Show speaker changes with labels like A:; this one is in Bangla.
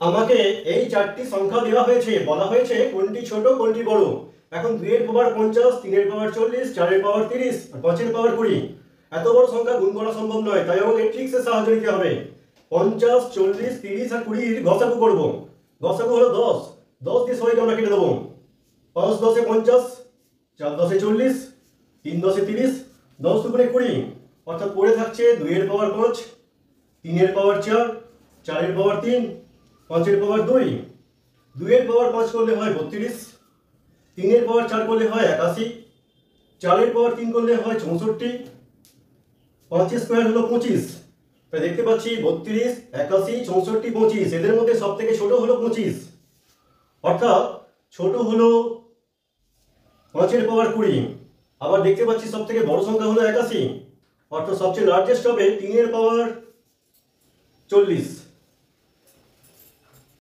A: আমাকে এই চারটি সংখ্যা দেওয়া হয়েছে, বলা হয়েছে কোনটি ছোট কোনটি বড়। এখন 2 এর পাওয়ার 50, 3 এর পাওয়ার 40, 4 এর পাওয়ার 30 আর 5 এর পাওয়ার 20। এত বড় সংখ্যা গুণ করা সম্ভব নয়, তাই আমাকে ট্রিক্সের সাহায্য নিতে হবে। 50, 40, 30 আর 20 এর গসাগু করব। গসাগু হলো 10, 10 দিয়ে সবাইকে আমরা কেটে দেবো। 5 10 এ 50, 4 10 এ 40, 3 10 এ 30, 10 দুগুণে 20, অর্থাৎ পড়ে থাকছে 2 এর পাওয়ার 5, 3 এর পাওয়ার 4, 4 এর পাওয়ার 3, 5 এর পাওয়ার 2। 2 এর পাওয়ার 5 করলে হয় 32, 3 এর পাওয়ার 4 করলে হয় 81, 4 এর পাওয়ার 3 করলে হয় 64, 5 স্কোয়ার হলো 25। তাই দেখতে পাচ্ছি 32, 81, 64, 25, এদের মধ্যে সব থেকে ছোট হলো 25, অর্থাৎ ছোট হলো 5 এর পাওয়ার 20। আবার দেখতে পাচ্ছি সব থেকে বড় সংখ্যা হলো 81, অর্থাৎ সবচেয়ে লার্জেস্ট হবে 3 এর পাওয়ার 40।